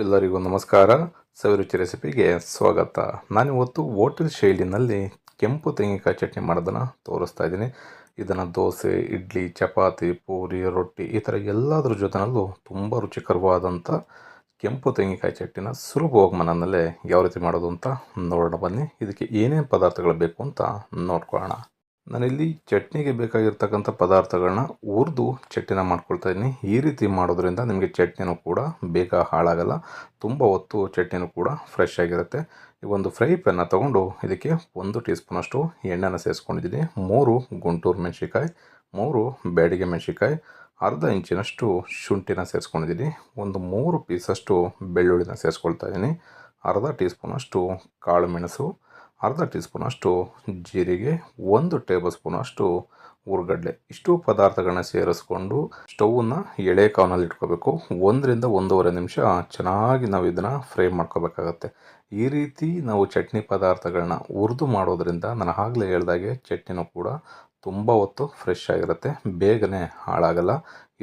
ಎಲ್ಲರಿಗೂ ನಮಸ್ಕಾರ. ಸವಿರುಚಿ ರೆಸಿಪಿಗೆ ಸ್ವಾಗತ. ನಾನಿವತ್ತು ಹೋಟೆಲ್ ಶೈಲಿನಲ್ಲಿ ಕೆಂಪು ತೆಂಗಿನಕಾಯಿ ಚಟ್ನಿ ಮಾಡೋದನ್ನು ತೋರಿಸ್ತಾ ಇದ್ದೀನಿ. ಇದನ್ನು ದೋಸೆ, ಇಡ್ಲಿ, ಚಪಾತಿ, ಪೂರಿ, ರೊಟ್ಟಿ ಈ ಥರ ಎಲ್ಲದರ ಜೊತೆನಲ್ಲೂ ತುಂಬ ರುಚಿಕರವಾದಂಥ ಕೆಂಪು ತೆಂಗಿನಕಾಯಿ ಚಟ್ನಿನ ಸುಲಭವಾಗಿ ಮನೆಯಲ್ಲೇ ಯಾವ ರೀತಿ ಮಾಡೋದು ಅಂತ ನೋಡೋಣ ಬನ್ನಿ. ಇದಕ್ಕೆ ಏನೇನು ಪದಾರ್ಥಗಳು ಬೇಕು ಅಂತ ನೋಡ್ಕೊಳ್ಳೋಣ. ನಾನಿಲ್ಲಿ ಚಟ್ನಿಗೆ ಬೇಕಾಗಿರ್ತಕ್ಕಂಥ ಪದಾರ್ಥಗಳನ್ನ ಹುರಿದು ಚಟ್ನಿನ ಮಾಡ್ಕೊಳ್ತಾ ಇದ್ದೀನಿ. ಈ ರೀತಿ ಮಾಡೋದ್ರಿಂದ ನಿಮಗೆ ಚಟ್ನಿನೂ ಕೂಡ ಬೇಗ ಹಾಳಾಗಲ್ಲ, ತುಂಬ ಹೊತ್ತು ಚಟ್ನಿನೂ ಕೂಡ ಫ್ರೆಶ್ ಆಗಿರುತ್ತೆ. ಈ ಒಂದು ಫ್ರೈ ಪ್ಯಾನ್ನ ತೊಗೊಂಡು ಇದಕ್ಕೆ 1 ಟೀ ಸ್ಪೂನಷ್ಟು ಎಣ್ಣೆನ ಸೇರಿಸ್ಕೊಂಡಿದ್ದೀನಿ. 3 ಗುಂಟೂರು ಮೆಣಸಿಕಾಯಿ, 3 ಬ್ಯಾಡಗಿ ಮೆಣಸಿಕಾಯಿ, ಅರ್ಧ ಇಂಚಿನಷ್ಟು ಶುಂಠಿನ ಸೇರಿಸ್ಕೊಂಡಿದ್ದೀನಿ. ಒಂದು 3 ಪೀಸಷ್ಟು ಬೆಳ್ಳುಳ್ಳಿನ ಸೇರಿಸ್ಕೊಳ್ತಾ ಇದ್ದೀನಿ. ಅರ್ಧ ಟೀ ಸ್ಪೂನಷ್ಟು ಕಾಳು ಮೆಣಸು, ಅರ್ಧ ಟೀ ಸ್ಪೂನಷ್ಟು ಜೀರಿಗೆ, 1 ಟೇಬಲ್ ಸ್ಪೂನಷ್ಟು ಹುರ್ಗಡ್ಲೆ. ಇಷ್ಟು ಪದಾರ್ಥಗಳನ್ನ ಸೇರಿಸ್ಕೊಂಡು ಸ್ಟೌವನ್ನು ಎಳೆ ಕಾವ್ನಲ್ಲಿ ಇಟ್ಕೋಬೇಕು. 1ರಿಂದ 1.5 ನಿಮಿಷ ಚೆನ್ನಾಗಿ ನಾವು ಇದನ್ನು ಫ್ರೈ ಮಾಡ್ಕೋಬೇಕಾಗತ್ತೆ. ಈ ರೀತಿ ನಾವು ಚಟ್ನಿ ಪದಾರ್ಥಗಳನ್ನ ಹುರಿದು ಮಾಡೋದ್ರಿಂದ ನಾನು ಆಗಲೇ ಹೇಳ್ದಾಗೆ ಚಟ್ನಿನೂ ಕೂಡ ತುಂಬ ಹೊತ್ತು ಫ್ರೆಶ್ ಆಗಿರುತ್ತೆ, ಬೇಗನೆ ಹಾಳಾಗಲ್ಲ.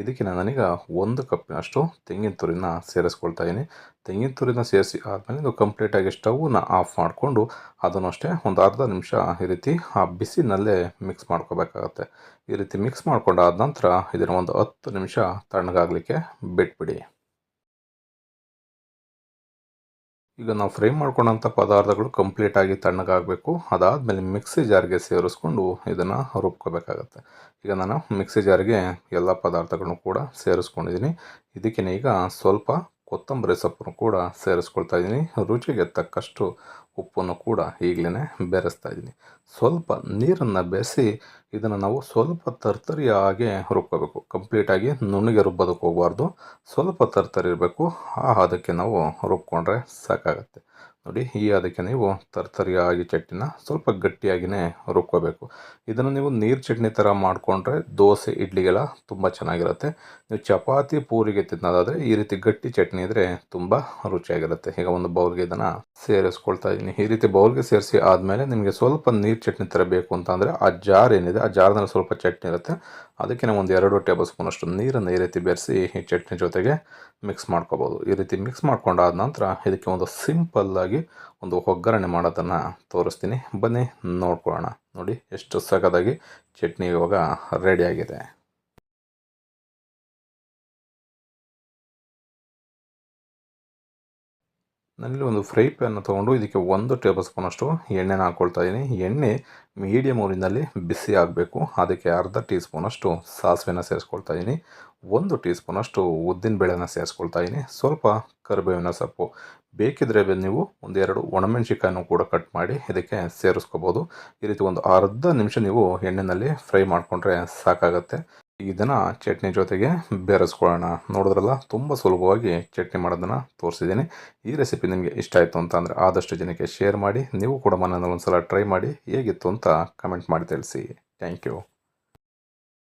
ಇದಕ್ಕೆ ನಾನೀಗ 1 ಕಪ್ಪಿನಷ್ಟು ತೆಂಗಿನ ತುರಿನ ಸೇರಿಸ್ಕೊಳ್ತಾ ಇದ್ದೀನಿ. ತೆಂಗಿನ ತುರಿನ ಸೇರಿಸಿ ಆದಮೇಲೆ ನೀವು ಕಂಪ್ಲೀಟಾಗಿ ಸ್ಟವ್ನ ಆಫ್ ಮಾಡಿಕೊಂಡು ಅದನ್ನು ಅಷ್ಟೇ ಒಂದು ಅರ್ಧ ನಿಮಿಷ ಈ ರೀತಿ ಆ ಬಿಸಿನಲ್ಲೇ ಮಿಕ್ಸ್ ಮಾಡ್ಕೋಬೇಕಾಗತ್ತೆ. ಈ ರೀತಿ ಮಿಕ್ಸ್ ಮಾಡ್ಕೊಂಡಾದ ನಂತರ ಇದನ್ನು ಒಂದು 10 ನಿಮಿಷ ತಣ್ಣಗಾಗಲಿಕ್ಕೆ ಬಿಟ್ಬಿಡಿ. ಈಗ ನಾವು ಫ್ರೈ ಮಾಡ್ಕೊಂಡಂಥ ಪದಾರ್ಥಗಳು ಕಂಪ್ಲೀಟಾಗಿ ತಣ್ಣಗಾಗಬೇಕು. ಅದಾದಮೇಲೆ ಮಿಕ್ಸಿ ಜಾರ್ಗೆ ಸೇರಿಸ್ಕೊಂಡು ಇದನ್ನು ರುಬ್ಕೋಬೇಕಾಗತ್ತೆ. ಈಗ ನಾನು ಮಿಕ್ಸಿ ಜಾರ್ಗೆ ಎಲ್ಲ ಪದಾರ್ಥಗಳನ್ನು ಕೂಡ ಸೇರಿಸ್ಕೊಂಡಿದ್ದೀನಿ. ಇದಕ್ಕೆ ಈಗ ಸ್ವಲ್ಪ ಕೊತ್ತಂಬರಿ ಸೊಪ್ಪನ್ನು ಕೂಡ ಸೇರಿಸ್ಕೊಳ್ತಾ ಇದ್ದೀನಿ. ರುಚಿಗೆ ತಕ್ಕಷ್ಟು ಉಪ್ಪನ್ನು ಕೂಡ ಈಗಲೇ ಬೆರೆಸ್ತಾ ಇದ್ದೀನಿ. ಸ್ವಲ್ಪ ನೀರನ್ನು ಬೆರೆಸಿ ಇದನ್ನು ನಾವು ಸ್ವಲ್ಪ ತರ್ತರಿಯಾಗಿ ರುಬ್ಕೋಬೇಕು. ಕಂಪ್ಲೀಟಾಗಿ ನುಣ್ಣಗೆ ರುಬ್ಬೋದಕ್ಕೆ ಹೋಗಬಾರ್ದು, ಸ್ವಲ್ಪ ತರ್ತರಿ ಇರಬೇಕು. ಅದಕ್ಕೆ ನಾವು ರುಬ್ಕೊಂಡ್ರೆ ಸಾಕಾಗುತ್ತೆ. ನೋಡಿ, ಈ ಅದಕ್ಕೆ ನೀವು ತರ್ತರಿಯಾಗಿ ಚಟ್ನಿನ ಸ್ವಲ್ಪ ಗಟ್ಟಿಯಾಗಿಯೇ ರುಬ್ಕೋಬೇಕು. ಇದನ್ನು ನೀವು ನೀರು ಚಟ್ನಿ ಥರ ಮಾಡಿಕೊಂಡ್ರೆ ದೋಸೆ, ಇಡ್ಲಿಗೆಲ್ಲ ತುಂಬ ಚೆನ್ನಾಗಿರುತ್ತೆ. ನೀವು ಚಪಾತಿ, ಪೂರಿಗೆ ತಿನ್ನೋದಾದರೆ ಈ ರೀತಿ ಗಟ್ಟಿ ಚಟ್ನಿ ಇದ್ದರೆ ತುಂಬ ರುಚಿಯಾಗಿರುತ್ತೆ. ಈಗ ಒಂದು ಬೌಲ್ಗೆ ಇದನ್ನು ಸೇರಿಸ್ಕೊಳ್ತಾ ಇದ್ದೀನಿ. ಈ ರೀತಿ ಬೌಲ್ಗೆ ಸೇರಿಸಿ ಆದಮೇಲೆ ನಿಮಗೆ ಸ್ವಲ್ಪ ನೀರು ಚಟ್ನಿ ಥರ ಬೇಕು ಅಂತಂದರೆ ಆ ಜಾರ್ ಏನಿದೆ, ಆ ಜಾರ್ನಲ್ಲಿ ಸ್ವಲ್ಪ ಚಟ್ನಿ ಇರುತ್ತೆ, ಅದಕ್ಕೆ ನಾವು ಒಂದು 2 ಟೇಬಲ್ ಸ್ಪೂನಷ್ಟು ನೀರನ್ನು ಈ ರೀತಿ ಬೆರೆಸಿ ಈ ಚಟ್ನಿ ಜೊತೆಗೆ ಮಿಕ್ಸ್ ಮಾಡ್ಕೋಬೋದು. ಈ ರೀತಿ ಮಿಕ್ಸ್ ಮಾಡ್ಕೊಂಡಾದ ನಂತರ ಇದಕ್ಕೆ ಒಂದು ಸಿಂಪಲ್ಲಾಗಿ ಒಂದು ಒಗ್ಗರಣೆ ಮಾಡೋದನ್ನು ತೋರಿಸ್ತೀನಿ, ಬನ್ನಿ ನೋಡ್ಕೊಳ್ಳೋಣ. ನೋಡಿ ಎಷ್ಟು ಸಖತ್ತಾಗಿ ಚಟ್ನಿ ಇವಾಗ ರೆಡಿಯಾಗಿದೆ. ನಾನಿಲ್ಲಿ ಒಂದು ಫ್ರೈ ಪ್ಯಾನ್ನ ತೊಗೊಂಡು ಇದಕ್ಕೆ 1 ಟೇಬಲ್ ಸ್ಪೂನಷ್ಟು ಎಣ್ಣೆನ ಹಾಕ್ಕೊಳ್ತಾ ಇದ್ದೀನಿ. ಎಣ್ಣೆ ಮೀಡಿಯಮ್ ಊರಿನಲ್ಲಿ ಬಿಸಿ ಆಗಬೇಕು. ಅದಕ್ಕೆ ಅರ್ಧ ಟೀ ಸ್ಪೂನಷ್ಟು ಸಾಸಿವೆನ ಸೇರಿಸ್ಕೊಳ್ತಾ ಇದ್ದೀನಿ. 1 ಟೀ ಸ್ಪೂನಷ್ಟು ಉದ್ದಿನಬೇಳೆನ ಸೇರಿಸ್ಕೊಳ್ತಾ ಇದ್ದೀನಿ. ಸ್ವಲ್ಪ ಕರಿಬೇವಿನ ಸೊಪ್ಪು, ಬೇಕಿದ್ದರೆ ನೀವು 1-2 ಒಣಮೆಣಸಿಕಾಯನ್ನು ಕೂಡ ಕಟ್ ಮಾಡಿ ಇದಕ್ಕೆ ಸೇರಿಸ್ಕೋಬೋದು. ಈ ರೀತಿ ಒಂದು ಅರ್ಧ ನಿಮಿಷ ನೀವು ಎಣ್ಣೆಯಲ್ಲಿ ಫ್ರೈ ಮಾಡಿಕೊಂಡ್ರೆ ಸಾಕಾಗತ್ತೆ. ಇದನ್ನು ಚಟ್ನಿ ಜೊತೆಗೆ ಬೆರೆಸ್ಕೊಳ್ಳೋಣ. ನೋಡಿದ್ರಲ್ಲ, ತುಂಬ ಸುಲಭವಾಗಿ ಚಟ್ನಿ ಮಾಡೋದನ್ನು ತೋರಿಸಿದ್ದೀನಿ. ಈ ರೆಸಿಪಿ ನಿಮಗೆ ಇಷ್ಟ ಆಯಿತು ಅಂತ ಅಂದರೆ ಆದಷ್ಟು ಜನಕ್ಕೆ ಶೇರ್ ಮಾಡಿ. ನೀವು ಕೂಡ ಮನೆಯಲ್ಲಿ ಒಂದು ಸಲ ಟ್ರೈ ಮಾಡಿ ಹೇಗಿತ್ತು ಅಂತ ಕಮೆಂಟ್ ಮಾಡಿ ತಿಳಿಸಿ. Thank you.